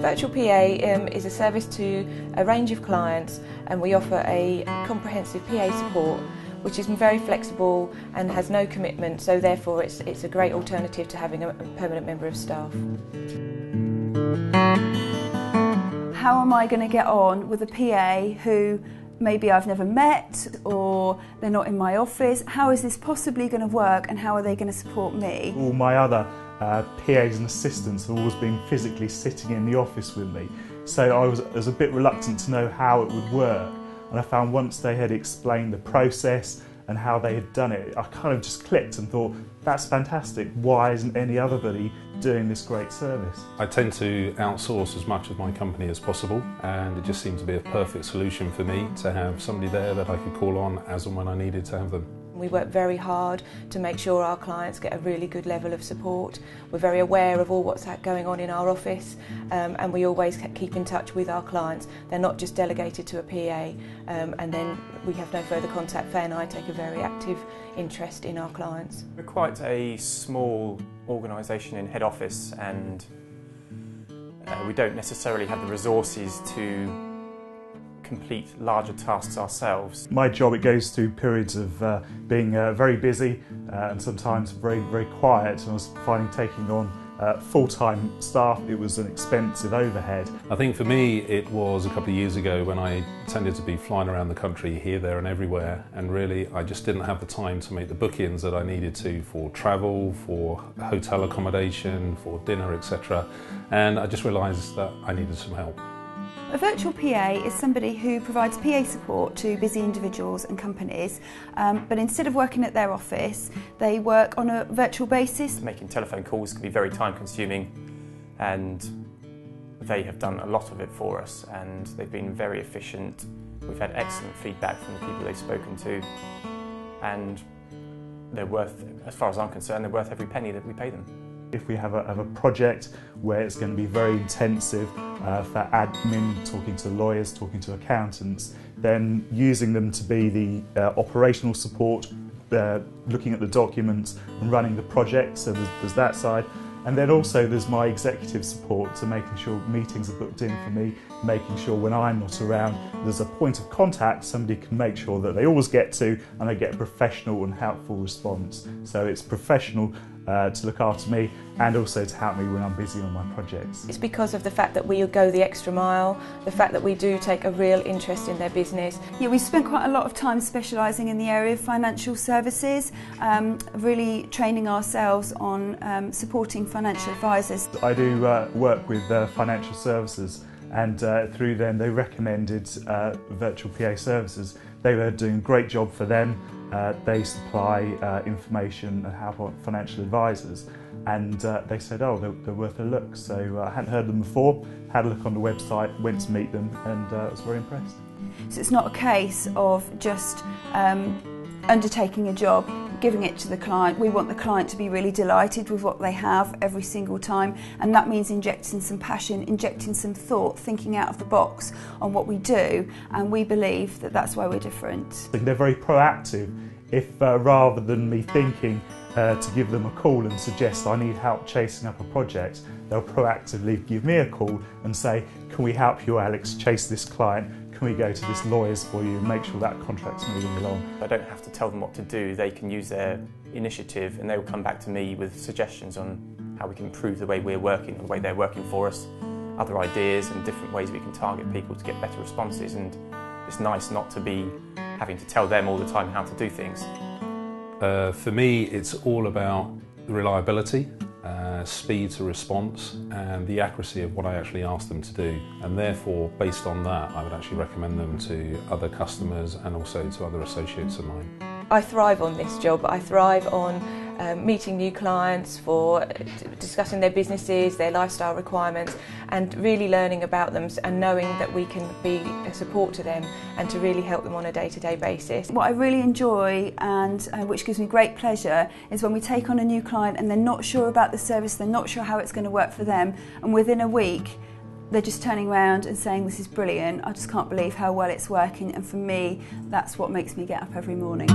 Virtual PA is a service to a range of clients, and we offer a comprehensive PA support which is very flexible and has no commitment, so therefore it's a great alternative to having a permanent member of staff. How am I going to get on with a PA who maybe I've never met, or they're not in my office? How is this possibly going to work, and how are they going to support me? All my other PAs and assistants have always been physically sitting in the office with me, so I was a bit reluctant to know how it would work, and I found once they had explained the process and how they had done it, I kind of just clicked and thought, that's fantastic, why isn't anybody doing this great service? I tend to outsource as much of my company as possible, and it just seemed to be a perfect solution for me to have somebody there that I could call on as and when I needed to have them. We work very hard to make sure our clients get a really good level of support. We're very aware of all what's going on in our office, and we always keep in touch with our clients. They're not just delegated to a PA, and then we have no further contact. Faye and I take a very active interest in our clients. We're quite a small organisation in head office, and we don't necessarily have the resources to complete larger tasks ourselves. My job, it goes through periods of being very busy and sometimes very, very quiet, and I was finding taking on full-time staff, it was an expensive overhead. I think for me it was a couple of years ago when I tended to be flying around the country here, there and everywhere, and really I just didn't have the time to make the bookings that I needed to for travel, for hotel accommodation, for dinner, etc. And I just realised that I needed some help. A virtual PA is somebody who provides PA support to busy individuals and companies, but instead of working at their office, they work on a virtual basis. Making telephone calls can be very time consuming, and they have done a lot of it for us, and they've been very efficient. We've had excellent feedback from the people they've spoken to, and they're worth, as far as I'm concerned, they're worth every penny that we pay them. If we have a project where it's going to be very intensive for admin, talking to lawyers, talking to accountants, then using them to be the operational support, looking at the documents and running the project, so there's that side. And then also there's my executive support, to making sure meetings are booked in for me, making sure when I'm not around there's a point of contact somebody can make sure that they always get to, and they get a professional and helpful response. So it's professional to look after me, and also to help me when I'm busy on my projects. It's because of the fact that we go the extra mile, the fact that we do take a real interest in their business. Yeah, we spent quite a lot of time specialising in the area of financial services, really training ourselves on supporting financial advisors. I do work with financial services, and through them they recommended virtual PA services. They were doing a great job for them. They supply information and help on financial advisors, and they said, oh, they're worth a look. So I hadn't heard them before, had a look on the website, went to meet them, and was very impressed. So it's not a case of just undertaking a job, giving it to the client. We want the client to be really delighted with what they have every single time, and that means injecting some passion, injecting some thought, thinking out of the box on what we do, and we believe that that's why we're different. They're very proactive. If rather than me thinking to give them a call and suggest I need help chasing up a project, they'll proactively give me a call and say, can we help you, Alex, chase this client? Can we go to this lawyer's for you and make sure that contract's moving along? I don't have to tell them what to do. They can use their initiative, and they will come back to me with suggestions on how we can improve the way we're working, or the way they're working for us, other ideas and different ways we can target people to get better responses. And it's nice not to be having to tell them all the time how to do things. For me, it's all about reliability, speed to response, and the accuracy of what I actually ask them to do. And therefore, based on that, I would actually recommend them to other customers and also to other associates of mine. I thrive on this job. I thrive on meeting new clients, for discussing their businesses, their lifestyle requirements, and really learning about them, and knowing that we can be a support to them and to really help them on a day-to-day basis. What I really enjoy, and which gives me great pleasure, is when we take on a new client and they're not sure about the service, they're not sure how it's going to work for them, and within a week they're just turning around and saying, this is brilliant, I just can't believe how well it's working. And for me, that's what makes me get up every morning.